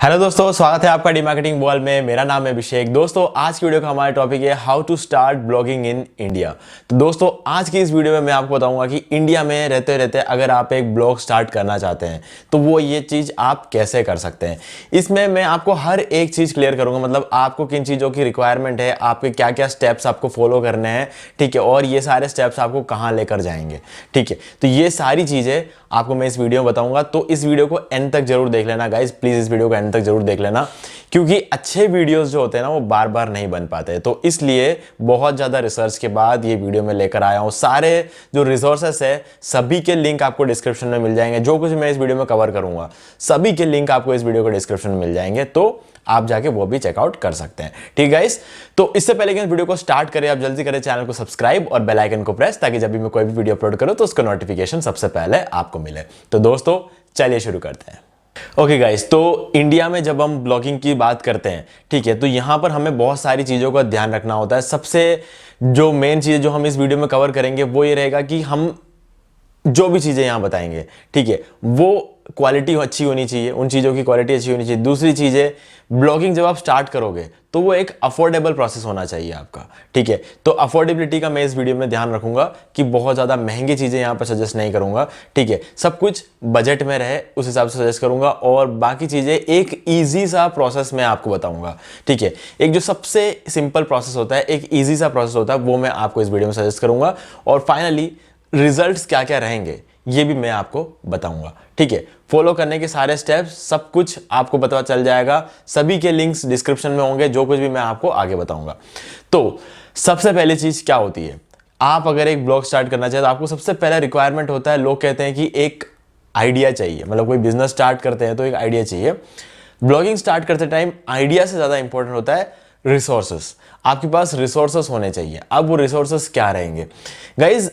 Hello दोस्तों, स्वागत है आपका डीमार्केटिंग वर्ल्ड में। मेरा नाम है अभिषेक। दोस्तों, आज की वीडियो का हमारा टॉपिक है how to start blogging in India. तो दोस्तों, आज की इस वीडियो में मैं आपको बताऊंगा कि इंडिया में रहते रहते अगर आप एक ब्लॉग स्टार्ट करना चाहते हैं तो वो ये चीज़ आप कैसे कर सकते हैं। इसमें मैं आपको हर एक चीज़ क्लियर करूंगा, मतलब आपको किन चीज़ों की रिक्वायरमेंट है, आपके क्या क्या स्टेप्स आपको फॉलो करने हैं, ठीक है, और ये सारे स्टेप्स आपको कहाँ लेकर जाएंगे, ठीक है। तो ये सारी चीज़ें आपको मैं इस वीडियो में बताऊंगा, तो इस वीडियो को एंड तक जरूर देख लेना गाइज, प्लीज़ इस वीडियो को एंड तक जरूर देख लेना, क्योंकि अच्छे वीडियोस जो होते हैं ना वो बार बार नहीं बन पाते। तो इसलिए बहुत ज़्यादा रिसर्च के बाद ये वीडियो में लेकर आया हूँ। सारे जो रिसोर्सेस है सभी के लिंक आपको डिस्क्रिप्शन में मिल जाएंगे। जो कुछ मैं इस वीडियो में कवर करूंगा सभी के लिंक आपको इस वीडियो के डिस्क्रिप्शन में मिल जाएंगे, तो आप जाके वो भी चेकआउट कर सकते हैं, ठीक गाइस। तो इससे पहले कि इस वीडियो को स्टार्ट करें, आप जल्दी करें चैनल को सब्सक्राइब और बेल आइकन को प्रेस, ताकि जब भी मैं कोई भी वीडियो अपलोड करूं तो उसका नोटिफिकेशन सबसे पहले आपको मिले। तो दोस्तों, चलिए शुरू करते हैं। ओके गाइस, तो इंडिया में जब हम ब्लॉगिंग की बात करते हैं, ठीक है, तो यहां पर हमें बहुत सारी चीज़ों का ध्यान रखना होता है। सबसे जो मेन चीज़ जो हम इस वीडियो में कवर करेंगे वो ये रहेगा कि हम जो भी चीज़ें यहाँ बताएंगे, ठीक है, वो क्वालिटी अच्छी होनी चाहिए, उन चीज़ों की क्वालिटी अच्छी होनी चाहिए। दूसरी चीज़ है, ब्लॉगिंग जब आप स्टार्ट करोगे तो वो एक अफोर्डेबल प्रोसेस होना चाहिए आपका, ठीक है। तो अफोर्डेबिलिटी का मैं इस वीडियो में ध्यान रखूंगा कि बहुत ज़्यादा महंगी चीज़ें यहाँ पर सजेस्ट नहीं करूंगा, ठीक है। सब कुछ बजट में रहे उस हिसाब से सजेस्ट करूंगा, और बाकी चीज़ें एक ईजी सा प्रोसेस मैं आपको बताऊंगा, ठीक है। एक जो सबसे सिंपल प्रोसेस होता है, एक ईजी सा प्रोसेस होता है, वो मैं आपको इस वीडियो में सजेस्ट करूंगा, और फाइनली रिजल्ट्स क्या क्या रहेंगे ये भी मैं आपको बताऊंगा, ठीक है। फॉलो करने के सारे स्टेप्स सब कुछ आपको पता चल जाएगा। सभी के लिंक्स डिस्क्रिप्शन में होंगे, जो कुछ भी मैं आपको आगे बताऊंगा। तो सबसे पहली चीज क्या होती है, आप अगर एक ब्लॉग स्टार्ट करना चाहते तो आपको सबसे पहला रिक्वायरमेंट होता है, लोग कहते हैं कि एक आइडिया चाहिए, मतलब कोई बिजनेस स्टार्ट करते हैं तो एक आइडिया चाहिए। ब्लॉगिंग स्टार्ट करते टाइम आइडिया से ज्यादा इंपॉर्टेंट होता है रिसोर्सेस। आपके पास रिसोर्सेस होने चाहिए। अब वो रिसोर्सेस क्या रहेंगे गाइज,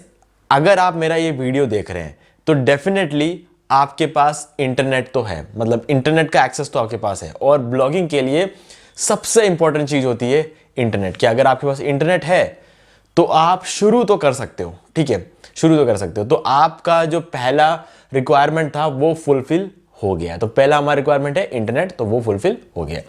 अगर आप मेरा ये वीडियो देख रहे हैं तो डेफिनेटली आपके पास इंटरनेट तो है, मतलब इंटरनेट का एक्सेस तो आपके पास है, और ब्लॉगिंग के लिए सबसे इंपॉर्टेंट चीज होती है इंटरनेट की। अगर आपके पास इंटरनेट है तो आप शुरू तो कर सकते हो, ठीक है, शुरू तो कर सकते हो। तो आपका जो पहला रिक्वायरमेंट था वो फुलफिल हो गया। तो पहला हमारा रिक्वायरमेंट है इंटरनेट, तो वो फुलफिल हो गया।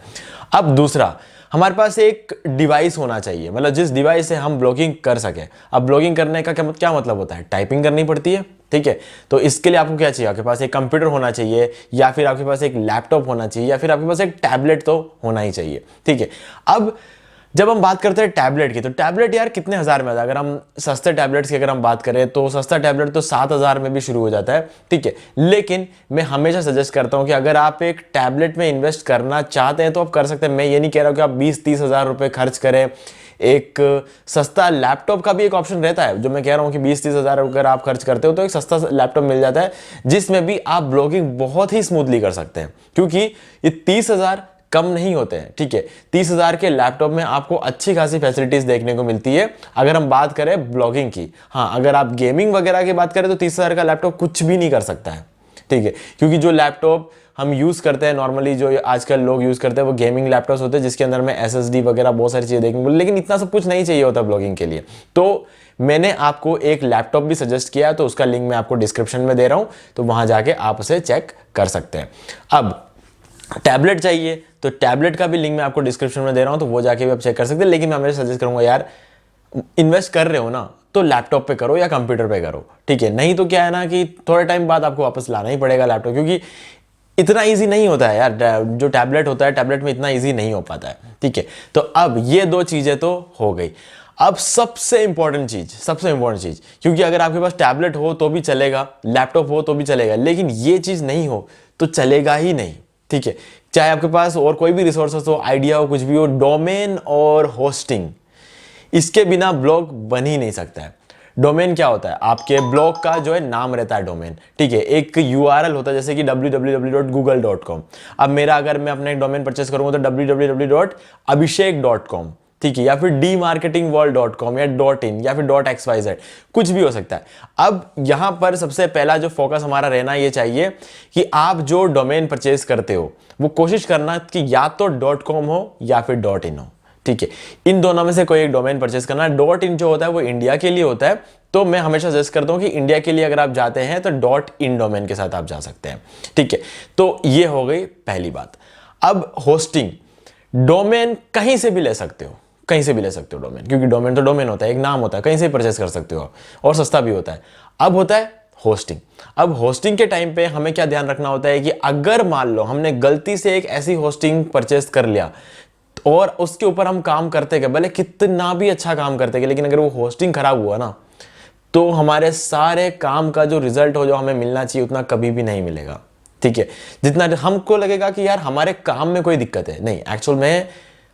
अब दूसरा, हमारे पास एक डिवाइस होना चाहिए, मतलब जिस डिवाइस से हम ब्लॉगिंग कर सके। अब ब्लॉगिंग करने का क्या मतलब होता है, टाइपिंग करनी पड़ती है, ठीक है। तो इसके लिए आपको क्या चाहिए, आपके पास एक कंप्यूटर होना चाहिए, या फिर आपके पास एक लैपटॉप होना चाहिए, या फिर आपके पास एक टैबलेट तो होना ही चाहिए, ठीक है। अब जब हम बात करते हैं टैबलेट की, तो टैबलेट यार कितने हज़ार में आता है। अगर हम सस्ते टैबलेट्स की अगर हम बात करें तो सस्ता टैबलेट तो 7,000 में भी शुरू हो जाता है, ठीक है। लेकिन मैं हमेशा सजेस्ट करता हूं कि अगर आप एक टैबलेट में इन्वेस्ट करना चाहते हैं तो आप कर सकते हैं। मैं ये नहीं कह रहा हूं कि आप 20-30 हज़ार रुपये खर्च करें। एक सस्ता लैपटॉप का भी एक ऑप्शन रहता है, जो मैं कह रहा हूं कि 20-30 हज़ार अगर आप खर्च करते हो तो एक सस्ता लैपटॉप मिल जाता है, जिसमें भी आप ब्लॉगिंग बहुत ही स्मूथली कर सकते हैं, क्योंकि ये 30,000 कम नहीं होते हैं, ठीक है। 30,000 के लैपटॉप में आपको अच्छी खासी फैसिलिटीज देखने को मिलती है अगर हम बात करें ब्लॉगिंग की। हाँ, अगर आप गेमिंग वगैरह की बात करें तो 30,000 का लैपटॉप कुछ भी नहीं कर सकता है, ठीक है, क्योंकि जो लैपटॉप हम यूज करते हैं नॉर्मली, जो आजकल लोग यूज करते हैं, वो गेमिंग लैपटॉप्स होते हैं, जिसके अंदर में SSD वगैरह बहुत सारी चीजें देखने को, लेकिन इतना सब कुछ नहीं चाहिए होता ब्लॉगिंग के लिए। तो मैंने आपको एक लैपटॉप भी सजेस्ट किया, तो उसका लिंक मैं आपको डिस्क्रिप्शन में दे रहा हूं, तो वहां जाके आप उसे चेक कर सकते हैं। अब टैबलेट चाहिए तो टैबलेट का भी लिंक मैं आपको डिस्क्रिप्शन में दे रहा हूं, तो वो जाके भी आप चेक कर सकते हैं। लेकिन मैं हमेशा सजेस्ट करूंगा यार, इन्वेस्ट कर रहे हो ना तो लैपटॉप पे करो या कंप्यूटर पे करो, ठीक है। नहीं तो क्या है ना कि थोड़े टाइम बाद आपको वापस लाना ही पड़ेगा लैपटॉप, क्योंकि इतना इजी नहीं होता है यार, जो टैबलेट होता है टैबलेट में इतना इजी नहीं हो पाता है, ठीक है। तो अब ये दो चीजें तो हो गई। अब सबसे इंपॉर्टेंट चीज, क्योंकि अगर आपके पास टैबलेट हो तो भी चलेगा, लैपटॉप हो तो भी चलेगा, लेकिन ये चीज नहीं हो तो चलेगा ही नहीं, ठीक है। चाहे आपके पास और कोई भी रिसोर्सेस हो, आइडिया हो, कुछ भी हो, डोमेन और होस्टिंग, इसके बिना ब्लॉग बन ही नहीं सकता है। डोमेन क्या होता है, आपके ब्लॉग का जो है नाम रहता है डोमेन, ठीक है। एक URL होता है, जैसे कि www.google.com। अब मेरा अगर मैं अपना एक डोमेन परचेस करूंगा तो www.abhishek.com, ठीक है, या फिर dmarketingworld.com या .in या फिर .xyz, कुछ भी हो सकता है। अब यहां पर सबसे पहला जो फोकस हमारा रहना ये चाहिए कि आप जो डोमेन परचेस करते हो वो कोशिश करना कि या तो .com हो या फिर .in हो, ठीक है। इन दोनों में से कोई एक डोमेन परचेस करना। .in जो होता है वो इंडिया के लिए होता है, तो मैं हमेशा सजेस्ट करता हूं कि इंडिया के लिए अगर आप जाते हैं तो .in डोमेन के साथ आप जा सकते हैं, ठीक है। तो ये हो गई पहली बात। अब होस्टिंग, डोमेन कहीं से भी ले सकते हो, कहीं से भी ले सकते हो डोमेन, क्योंकि डोमेन तो डोमेन होता है, एक नाम होता है, कहीं से परचेस कर सकते हो और सस्ता भी होता है। अब होता है होस्टिंग। अब होस्टिंग के टाइम पे हमें क्या ध्यान रखना होता है कि अगर मान लो हमने गलती से एक ऐसी होस्टिंग परचेस कर लिया और उसके ऊपर हम काम करते गए, भले कितना भी अच्छा काम करते गए, लेकिन अगर वो होस्टिंग खराब हुआ ना, तो हमारे सारे काम का जो रिजल्ट हो, जो हमें मिलना चाहिए, उतना कभी भी नहीं मिलेगा। ठीक है, जितना हमको लगेगा कि यार हमारे काम में कोई दिक्कत है, नहीं, एक्चुअल में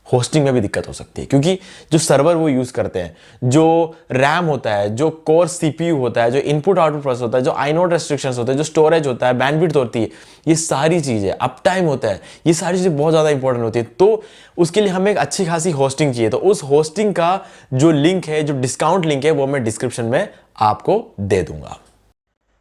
होस्टिंग में भी दिक्कत हो सकती है, क्योंकि जो सर्वर वो यूज करते हैं, जो रैम होता है, जो कोर सीपीयू होता है, जो इनपुट आउटपुट प्रोसेस होता है, जो आइनोड रेस्ट्रिक्शंस होते हैं, जो स्टोरेज होता है, बैंडविड्थ होती है, ये सारी चीजें, अप टाइम होता है, ये सारी चीजें बहुत ज्यादा इंपॉर्टेंट होती है। तो उसके लिए हमें एक अच्छी खासी होस्टिंग चाहिए। तो उस होस्टिंग का जो लिंक है, जो डिस्काउंट लिंक है, वो मैं डिस्क्रिप्शन में आपको दे दूंगा।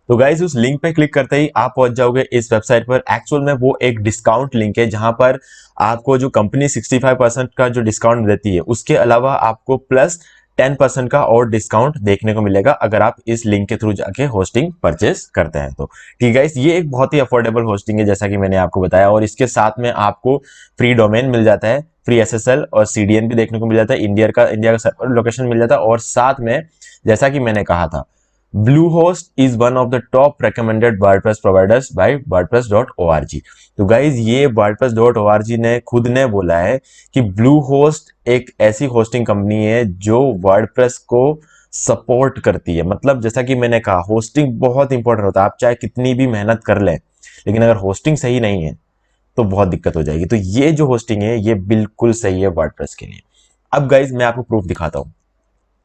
तो गाइज उस लिंक पे क्लिक करते ही आप पहुंच जाओगे इस वेबसाइट पर। एक्चुअल में वो एक डिस्काउंट लिंक है जहां पर आपको जो कंपनी 65% का जो डिस्काउंट देती है, उसके अलावा आपको प्लस 10% का और डिस्काउंट देखने को मिलेगा अगर आप इस लिंक के थ्रू जाके होस्टिंग परचेस करते हैं। तो ठीक है, ये एक बहुत ही अफोर्डेबल होस्टिंग है जैसा कि मैंने आपको बताया, और इसके साथ में आपको फ्री डोमेन मिल जाता है, फ्री एसएसएल और सीडीएन भी देखने को मिल जाता है, इंडिया का सर्वर लोकेशन मिल जाता है, और साथ में जैसा कि मैंने कहा था, Bluehost is one of the top recommended WordPress providers by WordPress.org। तो गाइज ये WordPress.org ने खुद ने बोला है कि Bluehost एक ऐसी होस्टिंग कंपनी है जो WordPress को सपोर्ट करती है। मतलब जैसा कि मैंने कहा, होस्टिंग बहुत इंपॉर्टेंट होता है। आप चाहे कितनी भी मेहनत कर लें, लेकिन अगर होस्टिंग सही नहीं है तो बहुत दिक्कत हो जाएगी। तो ये जो होस्टिंग है ये बिल्कुल सही है वर्डप्रेस के लिए। अब गाइज मैं आपको प्रूफ दिखाता हूं।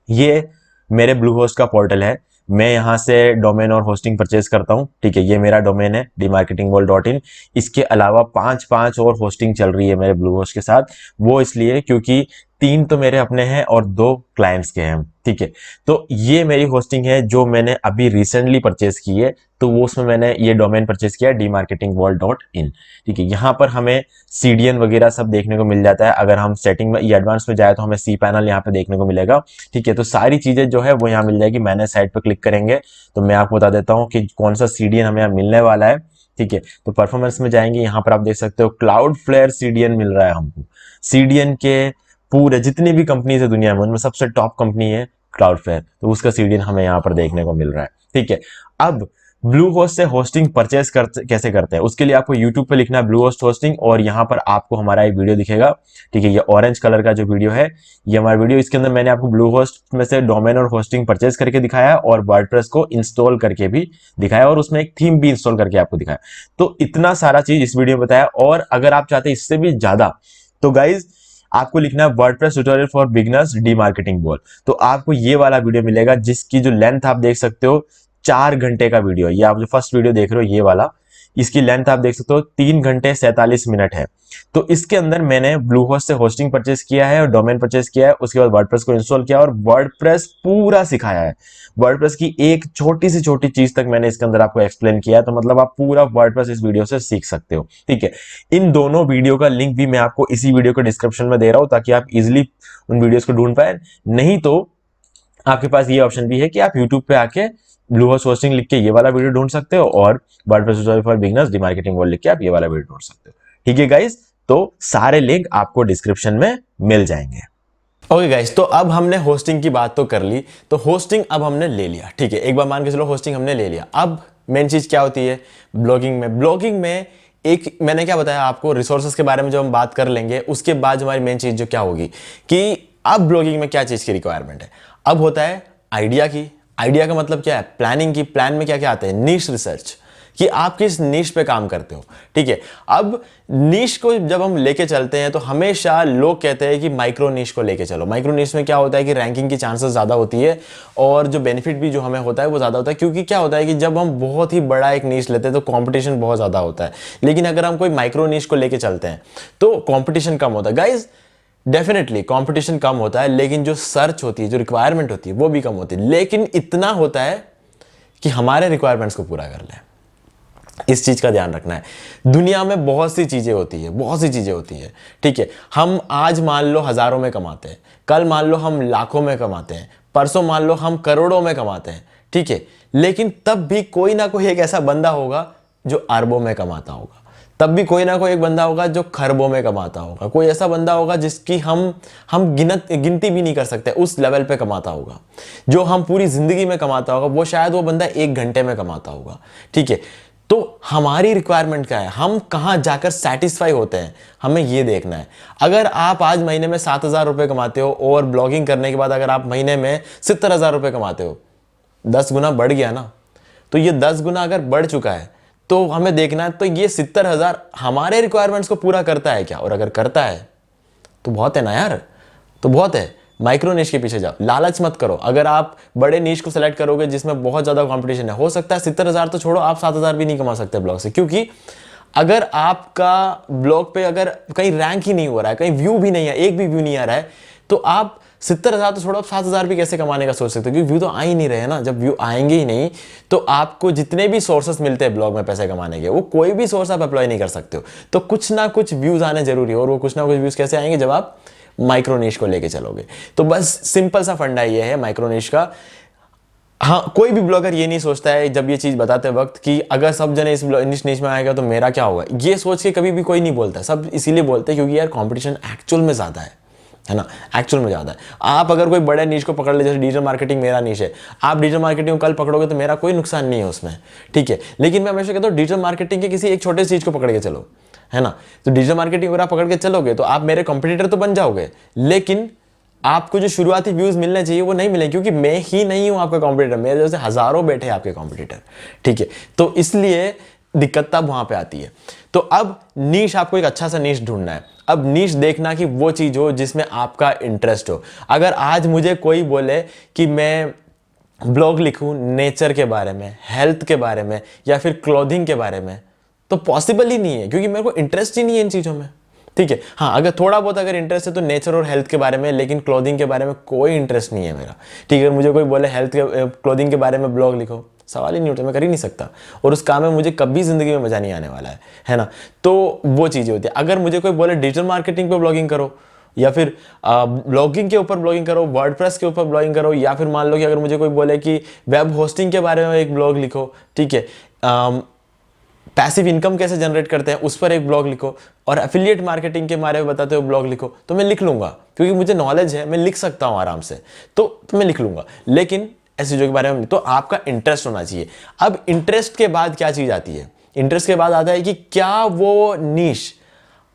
ये मेरे ब्लूहोस्ट का पोर्टल है, मैं यहां से डोमेन और होस्टिंग परचेज करता हूं। ठीक है, ये मेरा डोमेन है dmarketingworld.in। इसके अलावा पांच और होस्टिंग चल रही है मेरे ब्लूहोस्ट के साथ। वो इसलिए क्योंकि 3 तो मेरे अपने हैं और 2 क्लाइंट्स के हैं। ठीक है, तो ये मेरी होस्टिंग है जो मैंने अभी रिसेंटली परचेज की है। तो वो उसमें मैंने ये डोमेन परचेज किया dmarketingworld.in। ठीक है, यहाँ पर हमें सीडीएन वगैरह सब देखने को मिल जाता है। अगर हम सेटिंग में ये एडवांस में जाए तो हमें सी पैनल यहाँ पे देखने को मिलेगा। ठीक है, तो सारी चीजें जो है वो यहाँ मिल जाएगी। मैंने साइट पर क्लिक करेंगे तो मैं आपको बता देता हूँ कि कौन सा सीडीएन हमें यहाँ मिलने वाला है। ठीक है, तो परफॉर्मेंस में जाएंगे, यहाँ पर आप देख सकते हो क्लाउड फ्लेयर सीडीएन मिल रहा है हमको। सीडीएन के पूरे जितनी भी कंपनीज है दुनिया में, उनमें सबसे टॉप कंपनी है क्लाउडफ्लेयर, तो उसका सीडीएन हमें यहाँ पर देखने को मिल रहा है। ठीक है, अब ब्लूहोस्ट से होस्टिंग परचेस कैसे करते हैं, उसके लिए आपको यूट्यूब पे लिखना है ब्लूहोस्ट होस्टिंग, और यहाँ पर आपको हमारा एक वीडियो दिखेगा। ठीक है, ये ऑरेंज कलर का जो वीडियो है ये हमारा वीडियो। इसके अंदर मैंने आपको ब्लूहोस्ट में से डोमेन और होस्टिंग परचेस करके दिखाया और वर्डप्रेस को इंस्टॉल करके भी दिखाया, और उसमें एक थीम भी इंस्टॉल करके आपको दिखाया। तो इतना सारा चीज इस वीडियो में बताया, और अगर आप चाहते हैं इससे भी ज्यादा, तो गाइज आपको लिखना है WordPress tutorial for beginners D marketing ball. तो आपको ये वाला वीडियो मिलेगा जिसकी जो लेंथ आप देख सकते हो 4 घंटे का वीडियो। ये आप जो फर्स्ट वीडियो देख रहे हो ये वाला, इसकी लेंथ आप देख सकते हो 3 घंटे 47 मिनट है। तो इसके अंदर मैंने ब्लूहोस्ट से होस्टिंग परचेस किया है और डोमेन परचेस किया है, उसके बाद वर्डप्रेस को इंस्टॉल किया और वर्डप्रेस पूरा सिखाया है। वर्डप्रेस की एक छोटी सी छोटी चीज तक मैंने इसके अंदर आपको एक्सप्लेन किया है। तो मतलब आप पूरा वर्डप्रेस इस वीडियो से सीख सकते हो। ठीक है, इन दोनों वीडियो का लिंक भी मैं आपको इसी वीडियो के डिस्क्रिप्शन में दे रहा हूं ताकि आप इजिली उन वीडियोस को ढूंढ पाए। नहीं तो आपके पास ये ऑप्शन भी है कि आप यूट्यूब पे आके ब्लूहोस्ट होस्टिंग लिख के ये वाला वीडियो ढूंढ सकते हो, और WordPress tutorial for beginners D marketing world लिख के आप ये वाला वीडियो ढूंढ सकते हो। ठीक है गाइस, तो सारे लिंक आपको डिस्क्रिप्शन में मिल जाएंगे। ओके गाइस, तो अब हमने होस्टिंग की बात तो कर ली, तो होस्टिंग अब हमने ले लिया। ठीक है, एक बार मान के चलो होस्टिंग हमने ले लिया। अब मेन चीज क्या होती है ब्लॉगिंग में एक मैंने क्या बताया आपको, रिसोर्सेज के बारे में जो हम बात कर लेंगे, उसके बाद हमारी मेन चीज जो क्या होगी कि अब ब्लॉगिंग में क्या चीज की रिक्वायरमेंट है। अब होता है आइडिया की। आइडिया का मतलब क्या है, प्लानिंग की। प्लान में क्या क्या आता है, नीश रिसर्च, कि आप किस नीश पे काम करते हो। ठीक है, अब नीश को जब हम लेके चलते हैं तो हमेशा लोग कहते हैं कि माइक्रो नीश को लेके चलो। माइक्रो नीश में क्या होता है कि रैंकिंग की चांसेस ज़्यादा होती है और जो बेनिफिट भी जो हमें होता है वो ज़्यादा होता है, क्योंकि क्या होता है कि जब हम बहुत ही बड़ा एक नीश लेते हैं तो कॉम्पिटिशन बहुत ज़्यादा होता है। लेकिन अगर हम कोई माइक्रो नीश को लेके चलते हैं तो कॉम्पिटिशन कम होता है। गाइज डेफिनेटली कंपटीशन कम होता है, लेकिन जो सर्च होती है, जो रिक्वायरमेंट होती है वो भी कम होती है। लेकिन इतना होता है कि हमारे रिक्वायरमेंट्स को पूरा कर लें। इस चीज का ध्यान रखना है। दुनिया में बहुत सी चीजें होती है, बहुत सी चीजें होती है। ठीक है, हम आज मान लो हजारों में कमाते हैं, कल मान लो हम लाखों में कमाते हैं, परसों मान लो हम करोड़ों में कमाते हैं। ठीक है, लेकिन तब भी कोई ना कोई एक ऐसा बंदा होगा जो अरबों में कमाता होगा। तब भी कोई ना कोई एक बंदा होगा जो खरबों में कमाता होगा, कोई ऐसा बंदा होगा जिसकी हम गिनती भी नहीं कर सकते, उस लेवल पे कमाता होगा। जो हम पूरी जिंदगी में कमाता होगा वो शायद वो बंदा 1 घंटे में कमाता होगा। ठीक है, तो हमारी रिक्वायरमेंट क्या है, हम कहाँ जाकर सेटिस्फाई होते हैं, हमें ये देखना है। अगर आप आज महीने में 7,000 रुपये कमाते हो और ब्लॉगिंग करने के बाद अगर आप महीने में 70,000 रुपये कमाते हो, 10 गुना बढ़ गया ना। तो ये 10 गुना अगर बढ़ चुका है तो हमें देखना है, तो ये 70,000 हमारे रिक्वायरमेंट्स को पूरा करता है क्या? और अगर करता है तो बहुत है ना यार, तो बहुत है। माइक्रो निश के पीछे जाओ, लालच मत करो। अगर आप बड़े निश को सेलेक्ट करोगे जिसमें बहुत ज्यादा कंपटीशन है, हो सकता है 70,000 तो छोड़ो, आप 7,000 भी नहीं कमा सकते ब्लॉग से। क्योंकि अगर आपका ब्लॉग पे अगर कहीं रैंक ही नहीं हो रहा है, कहीं व्यू भी नहीं है, एक भी व्यू नहीं आ रहा है, तो आप 70,000 तो छोड़ो, आप 7,000 भी कैसे कमाने का सोच सकते हो? क्योंकि व्यू तो आ ही नहीं रहे ना। जब व्यू आएंगे ही नहीं तो आपको जितने भी सोर्सेस मिलते हैं ब्लॉग में पैसे कमाने के, वो कोई भी सोर्स आप अप्लाई नहीं कर सकते हो। तो कुछ ना कुछ व्यूज आने जरूरी है, और वो कुछ ना कुछ व्यूज कैसे आएंगे? जब आप माइक्रो निश को लेके चलोगे। तो बस सिंपल सा फंडा ये है माइक्रो निश का। हाँ, कोई भी ब्लॉगर ये नहीं सोचता है जब ये चीज बताते वक्त कि अगर सब जने इस निश में आएगा तो मेरा क्या होगा। ये सोच के कभी भी कोई नहीं बोलता। सब इसीलिए बोलते हैं क्योंकि यार कंपटीशन एक्चुअल में ज्यादा है ना, एक्चुअल में ज्यादा है। आप अगर कोई बड़े निश को पकड़ ले, जैसे डिजिटल मार्केटिंग मेरा निश है, आप डिजिटल मार्केटिंग को कल पकड़ोगे तो मेरा कोई नुकसान नहीं है उसमें। ठीक है, लेकिन मैं हमेशा कहता हूँ डिजिटल मार्केटिंग के किसी एक छोटे चीज को पकड़ के चलो, है ना। तो डिजिटल मार्केटिंग अगर आप पकड़ के चलोगे तो आप मेरे कंपटीटर तो बन जाओगे, लेकिन आपको जो शुरुआती व्यूज मिलने चाहिए वो नहीं मिले, क्योंकि मैं ही नहीं हूं आपका कंपटीटर, मेरे जैसे हजारों बैठे हैं आपके कंपटीटर। ठीक है, तो इसलिए दिक्कत तब वहां पे आती है। तो अब नीश, आपको एक अच्छा सा नीश ढूंढना है। अब नीश देखना कि वो चीज हो जिसमें आपका इंटरेस्ट हो। अगर आज मुझे कोई बोले कि मैं ब्लॉग लिखूं नेचर के बारे में, हेल्थ के बारे में, या फिर क्लोथिंग के बारे में, तो पॉसिबल ही नहीं है, क्योंकि मेरे को इंटरेस्ट ही नहीं है इन चीजों में। ठीक है, हाँ, अगर थोड़ा बहुत अगर इंटरेस्ट है तो नेचर और हेल्थ के बारे में, लेकिन क्लोथिंग के बारे में कोई इंटरेस्ट नहीं है मेरा। ठीक है, अगर मुझे कोई बोले हेल्थ के क्लोथिंग के बारे में ब्लॉग लिखो, सवाल ही नहीं उठता, मैं कर ही नहीं सकता, और उस काम में मुझे कभी जिंदगी में मजा नहीं आने वाला है ना। तो वो चीजें होती है। अगर मुझे कोई बोले डिजिटल मार्केटिंग पे ब्लॉगिंग करो, या फिर ब्लॉगिंग के ऊपर ब्लॉगिंग करो, वर्डप्रेस के ऊपर ब्लॉगिंग करो, या फिर मान लो कि अगर मुझे कोई बोले कि वेब होस्टिंग के बारे में एक ब्लॉग लिखो, ठीक है, पैसिव इनकम कैसे जनरेट करते हैं उस पर एक ब्लॉग लिखो, और एफिलिएट मार्केटिंग के बारे में बताते हुए ब्लॉग लिखो, तो मैं लिख लूंगा, क्योंकि मुझे नॉलेज है, मैं लिख सकता हूं आराम से, तो मैं लिख लूंगा। लेकिन ऐसी चीजों के बारे में तो आपका इंटरेस्ट होना चाहिए। अब इंटरेस्ट के बाद क्या चीज आती है? इंटरेस्ट के बाद आता है कि क्या वो नीश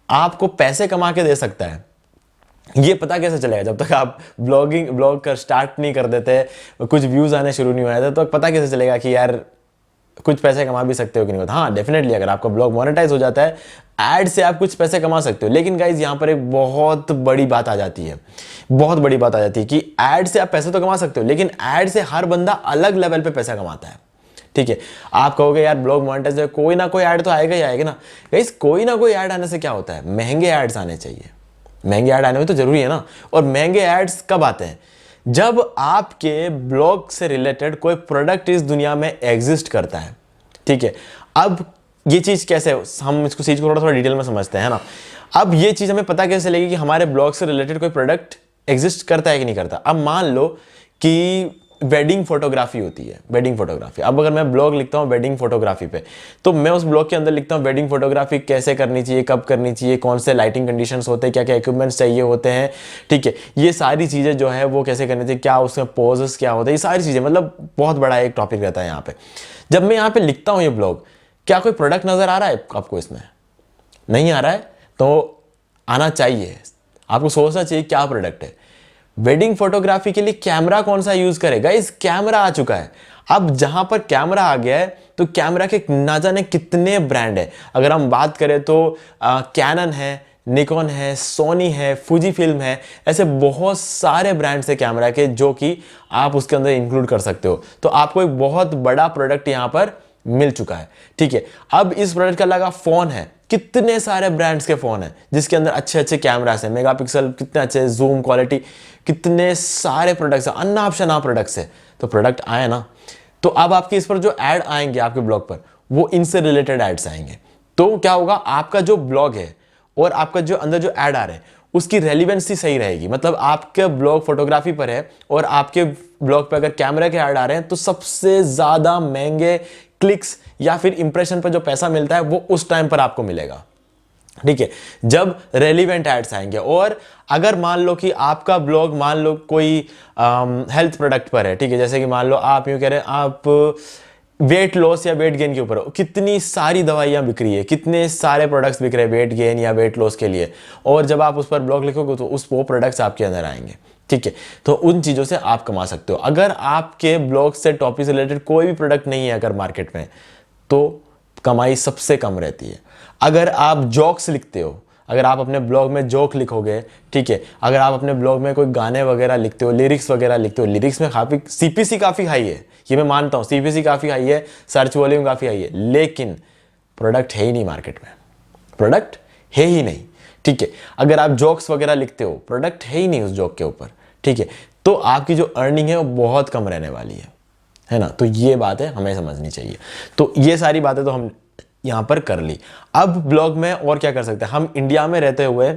आपको पैसे कमा के दे सकता है। ये पता कैसे चलेगा? जब तक आप ब्लॉग कर स्टार्ट नहीं कर देते, कुछ व्यूज आने शुरू नहीं हुए, तो पता कैसे चलेगा कि यार कुछ पैसे कमा भी सकते हो कि नहीं होता। हाँ, डेफिनेटली अगर आपका ब्लॉग मोनेटाइज हो जाता है, एड से आप कुछ पैसे कमा सकते हो। लेकिन गाइज यहाँ पर एक बहुत बड़ी बात आ जाती है, बहुत बड़ी बात आ जाती है कि एड से आप पैसे तो कमा सकते हो, लेकिन एड से हर बंदा अलग लेवल पे पैसा कमाता है। ठीक है, आप कहोगे यार ब्लॉग मोनेटाइज है, कोई ना कोई ऐड तो आएगा ही आएगा ना। गाइस, कोई ना कोई ऐड आने से क्या होता है? महंगे एड्स आने चाहिए, महंगे ऐड आने में तो जरूरी है ना। और महंगे एड्स कब आते हैं? जब आपके ब्लॉग से रिलेटेड कोई प्रोडक्ट इस दुनिया में एग्जिस्ट करता है। ठीक है, अब ये चीज कैसे, हम इसको चीज को थोड़ा थोड़ा डिटेल में समझते हैं ना। अब ये चीज हमें पता कैसे चलेगी कि हमारे ब्लॉग से रिलेटेड कोई प्रोडक्ट एग्जिस्ट करता है कि नहीं करता। अब मान लो कि वेडिंग फोटोग्राफी होती है, वेडिंग फोटोग्राफी। अब अगर मैं ब्लॉग लिखता हूँ वेडिंग फोटोग्राफी पे, तो मैं उस ब्लॉग के अंदर लिखता हूँ वेडिंग फोटोग्राफी कैसे करनी चाहिए, कब करनी चाहिए, कौन से लाइटिंग कंडीशंस होते हैं, क्या क्या इक्विपमेंट्स चाहिए होते हैं। ठीक है, ये सारी चीज़ें जो है वो कैसे करनी चाहिए, क्या उसमें पोजेस क्या होते हैं, ये सारी चीज़ें, मतलब बहुत बड़ा एक टॉपिक रहता है यहाँ पे। जब मैं यहाँ पे लिखता हूँ ये ब्लॉग, क्या कोई प्रोडक्ट नज़र आ रहा है आपको? इसमें नहीं आ रहा है तो आना चाहिए, आपको सोचना चाहिए क्या प्रोडक्ट है। वेडिंग फोटोग्राफी के लिए कैमरा कौन सा यूज करेगा? इस कैमरा आ चुका है। अब जहां पर कैमरा आ गया है तो कैमरा के ना जाने कितने ब्रांड है। अगर हम बात करें तो कैनन है, निकॉन है, सोनी है, फूजी फिल्म है, ऐसे बहुत सारे ब्रांड्स है कैमरा के जो कि आप उसके अंदर इंक्लूड कर सकते हो। तो आपको एक बहुत बड़ा प्रोडक्ट यहां पर मिल चुका है। ठीक है, अब इस प्रोडक्ट का लगा फोन है, कितने सारे ब्रांड्स के फोन हैं जिसके अंदर अच्छे अच्छे कैमरास हैं, मेगापिक्सल कितने अच्छे, जूम क्वालिटी, कितने सारे प्रोडक्ट्स हैं, अन्ना शना प्रोडक्ट्स है। तो प्रोडक्ट आए ना, तो अब आपके इस पर जो ऐड आएंगे आपके ब्लॉग पर, वो इनसे रिलेटेड एड्स आएंगे। तो क्या होगा, आपका जो ब्लॉग है और आपका जो अंदर जो ऐड आ रहे हैं उसकी रेलिवेंसी सही रहेगी। मतलब आपके ब्लॉग फोटोग्राफी पर है और आपके ब्लॉग पे अगर कैमरा के ऐड आ रहे हैं तो सबसे ज्यादा महंगे क्लिक्स या फिर इंप्रेशन पर जो पैसा मिलता है वो उस टाइम पर आपको मिलेगा, ठीक है, जब रेलिवेंट एड्स आएंगे। और अगर मान लो कि आपका ब्लॉग मान लो कोई हेल्थ प्रोडक्ट पर है, ठीक है, जैसे कि मान लो आप यूँ कह रहे हैं आप वेट लॉस या वेट गेन के ऊपर हो, कितनी सारी दवाइयाँ बिक रही है, कितने सारे प्रोडक्ट्स बिक रहे हैं वेट गेन या वेट लॉस के लिए, और जब आप उस पर ब्लॉग लिखोगे तो वो प्रोडक्ट्स आपके अंदर आएंगे, ठीक है। तो उन चीज़ों से आप कमा सकते हो। अगर आपके ब्लॉग से टॉपिक से रिलेटेड कोई भी प्रोडक्ट नहीं है अगर मार्केट में, तो कमाई सबसे कम रहती है। अगर आप जोक्स लिखते हो, अगर आप अपने ब्लॉग में जोक लिखोगे, ठीक है, अगर आप अपने ब्लॉग में कोई गाने वगैरह लिखते हो, लिरिक्स वगैरह लिखते हो, लिरिक्स में काफ़ी सीपीसी काफ़ी हाई है, ये मैं मानता हूँ, सीपीसी काफ़ी हाई है, सर्च वॉल्यूम काफ़ी हाई है, लेकिन प्रोडक्ट है ही नहीं मार्केट में, प्रोडक्ट है ही नहीं, ठीक है। अगर आप जोक्स वगैरह लिखते हो, प्रोडक्ट है ही नहीं उस जोक के ऊपर, ठीक है, तो आपकी जो अर्निंग है वो बहुत कम रहने वाली है ना। तो ये बात है हमें समझनी चाहिए। तो ये सारी बातें तो हम यहां पर कर ली। अब ब्लॉग में और क्या कर सकते हैं, हम इंडिया में रहते हुए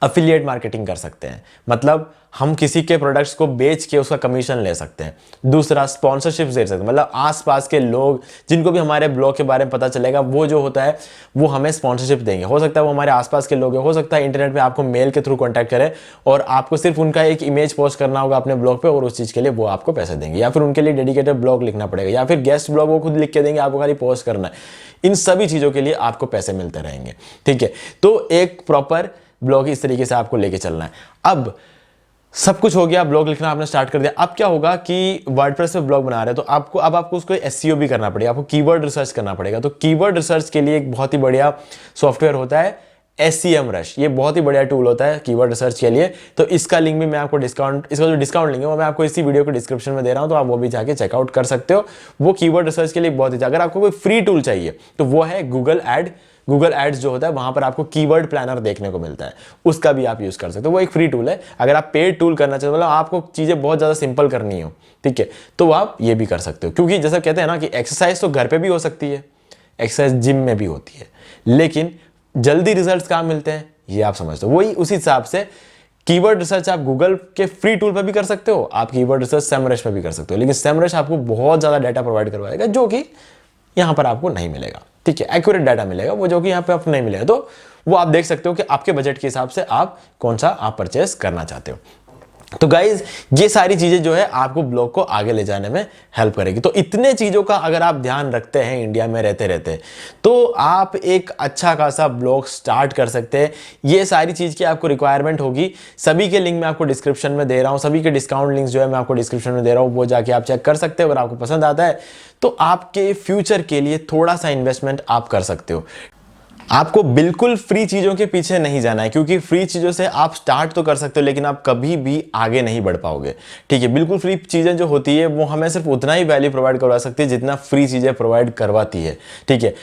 अफिलिएट मार्केटिंग कर सकते हैं, मतलब हम किसी के प्रोडक्ट्स को बेच के उसका कमीशन ले सकते हैं। दूसरा, स्पॉन्सरशिप दे सकते हैं, मतलब आसपास के लोग जिनको भी हमारे ब्लॉग के बारे में पता चलेगा, वो जो होता है वो हमें स्पॉन्सरशिप देंगे। हो सकता है वो हमारे आसपास के लोग हैं, हो सकता है इंटरनेट पे आपको मेल के थ्रू कॉन्टैक्ट करें और आपको सिर्फ उनका एक इमेज पोस्ट करना होगा अपने ब्लॉग पे, और उस चीज़ के लिए वो आपको पैसे देंगे, या फिर उनके लिए डेडिकेटेड ब्लॉग लिखना पड़ेगा, या फिर गेस्ट ब्लॉग वो खुद लिख के देंगे, आपको खाली पोस्ट करना है। इन सभी चीज़ों के लिए आपको पैसे मिलते रहेंगे, ठीक है। तो एक प्रॉपर ब्लॉग इस तरीके से आपको लेके चलना है। अब सब कुछ हो गया, ब्लॉग लिखना आपने स्टार्ट कर दिया। अब क्या होगा कि वर्डप्रेस पे ब्लॉग बना रहे हैं, तो आपको उसको एसईओ भी करना पड़ेगा, आपको कीवर्ड रिसर्च करना पड़ेगा। तो कीवर्ड रिसर्च के लिए एक बहुत ही बढ़िया सॉफ्टवेयर होता है SEMrush, ये बहुत ही बढ़िया टूल होता है कीवर्ड रिसर्च के लिए। तो इसका लिंक भी मैं आपको इसका जो डिस्काउंट लिंक है वो मैं आपको इसी वीडियो के डिस्क्रिप्शन में दे रहा हूं, तो आप वो भी जाके चेकआउट कर सकते हो। वो कीवर्ड रिसर्च के लिए बहुत ही, अगर आपको कोई फ्री टूल चाहिए तो वो है गूगल एड्स जो होता है, वहां पर आपको कीवर्ड प्लानर देखने को मिलता है, उसका भी आप यूज कर सकते हो। वो एक फ्री टूल है। अगर आप पेड टूल करना चाहते हो, मतलब आपको चीजें बहुत ज्यादा सिंपल करनी हो, ठीक है, तो आप ये भी कर सकते हो। क्योंकि जैसे कहते हैं ना कि एक्सरसाइज तो घर पे भी हो सकती है, एक्सरसाइज जिम में भी होती है, लेकिन जल्दी रिजल्ट्स कहाँ मिलते हैं ये आप समझते हो। वही उसी हिसाब से कीवर्ड रिसर्च आप गूगल के फ्री टूल पर भी कर सकते हो, आप कीवर्ड रिसर्च SEMrush पर भी कर सकते हो, लेकिन SEMrush आपको बहुत ज्यादा डाटा प्रोवाइड करवाएगा जो कि यहां पर आपको नहीं मिलेगा, ठीक है। एक्यूरेट डाटा मिलेगा वो, जो कि यहां पे आपको नहीं मिलेगा। तो वो आप देख सकते हो कि आपके बजट के हिसाब से आप कौन सा आप परचेस करना चाहते हो। तो गाइज ये सारी चीजें जो है आपको ब्लॉग को आगे ले जाने में हेल्प करेगी। तो इतने चीजों का अगर आप ध्यान रखते हैं इंडिया में रहते रहते, तो आप एक अच्छा खासा ब्लॉग स्टार्ट कर सकते हैं। ये सारी चीज की आपको रिक्वायरमेंट होगी। सभी के लिंक मैं आपको डिस्क्रिप्शन में दे रहा हूं, सभी के डिस्काउंट लिंक्स जो है मैं आपको डिस्क्रिप्शन में दे रहा हूं, वो जाके आप चेक कर सकते हो। अगर आपको पसंद आता है तो आपके फ्यूचर के लिए थोड़ा सा इन्वेस्टमेंट आप कर सकते हो। आपको बिल्कुल फ्री चीजों के पीछे नहीं जाना है, क्योंकि फ्री चीजों से आप स्टार्ट तो कर सकते हो लेकिन आप कभी भी आगे नहीं बढ़ पाओगे, ठीक है। बिल्कुल फ्री चीजें जो होती है वो हमें सिर्फ उतना ही वैल्यू प्रोवाइड करवा सकती है जितना फ्री चीजें प्रोवाइड करवाती है, ठीक है।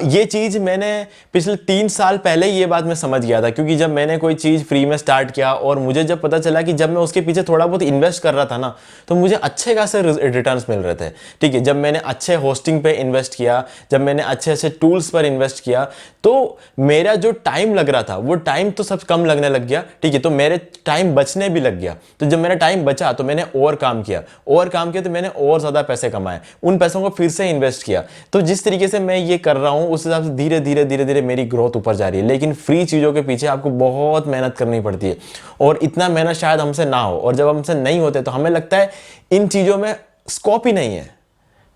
ये चीज मैंने पिछले 3 साल पहले ये बात मैं समझ गया था, क्योंकि जब मैंने कोई चीज फ्री में स्टार्ट किया और मुझे जब पता चला कि जब मैं उसके पीछे थोड़ा बहुत इन्वेस्ट कर रहा था ना, तो मुझे अच्छे खासे रिटर्न मिल रहे थे, ठीक है। जब मैंने अच्छे होस्टिंग पे इन्वेस्ट किया, जब मैंने अच्छे अच्छे टूल्स पर इन्वेस्ट किया, तो मेरा जो टाइम लग रहा था वो टाइम तो सब कम लगने लग गया, ठीक है। तो मेरे टाइम बचने भी लग गया। तो जब मेरा टाइम बचा तो मैंने और काम किया तो मैंने और ज्यादा पैसे कमाए, उन पैसों को फिर से इन्वेस्ट किया। तो जिस तरीके से मैं ये कर रहा हूं उस हिसाब से धीरे धीरे मेरी ग्रोथ ऊपर जा रही है। लेकिन फ्री चीजों के पीछे आपको बहुत मेहनत करनी पड़ती है, और इतना मेहनत शायद हमसे ना हो, और जब हमसे नहीं होते तो हमें लगता है इन चीजों में स्कोप ही नहीं है,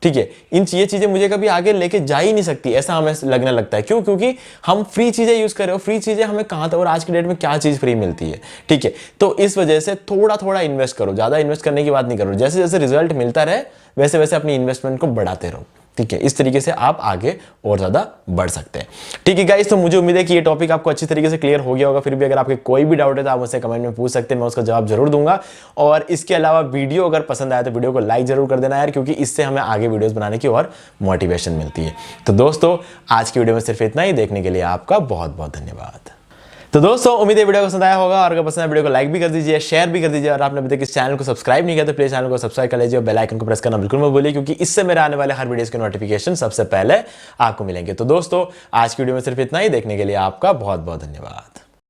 ठीक है। ये चीजें मुझे कभी आगे लेके जा ही नहीं सकती, ऐसा हमें लगने लगता है। क्यों? क्योंकि हम फ्री चीजें यूज कर रहे हो। फ्री चीजें हमें कहां तक, और आज की डेट में क्या चीज फ्री मिलती है, ठीक है। तो इस वजह से थोड़ा थोड़ा इन्वेस्ट करो, ज्यादा इन्वेस्ट करने की बात नहीं करो। जैसे जैसे रिजल्ट मिलता रहे वैसे वैसे अपनी इन्वेस्टमेंट को बढ़ाते रहो, ठीक है। इस तरीके से आप आगे और ज्यादा बढ़ सकते हैं, ठीक है गाइस। तो मुझे उम्मीद है कि ये टॉपिक आपको अच्छी तरीके से क्लियर हो गया होगा। फिर भी अगर आपके कोई भी डाउट है तो आप मुझसे कमेंट में पूछ सकते हैं, मैं उसका जवाब जरूर दूंगा। और इसके अलावा वीडियो अगर पसंद आया तो वीडियो को लाइक जरूर कर देना यार, क्योंकि इससे हमें आगे वीडियोस बनाने की और मोटिवेशन मिलती है। तो दोस्तों आज की वीडियो में सिर्फ इतना ही। देखने के लिए आपका बहुत बहुत धन्यवाद। तो दोस्तों उम्मीद है वीडियो को पसंद आया होगा, और अगर पसंद आया वीडियो को लाइक भी कर दीजिए, शेयर भी कर दीजिए, और आपने अभी तक इस चैनल को सब्सक्राइब नहीं किया तो प्लीज चैनल को सब्सक्राइब कर लीजिए और बेल आइकन को प्रेस करना बिल्कुल मत भूलिए, क्योंकि इससे मेरे आने वाले हर वीडियोस के नोटिफिकेशन सबसे पहले आपको मिलेंगे। तो दोस्तों आज की वीडियो में सिर्फ इतना ही। देखने के लिए आपका बहुत बहुत धन्यवाद।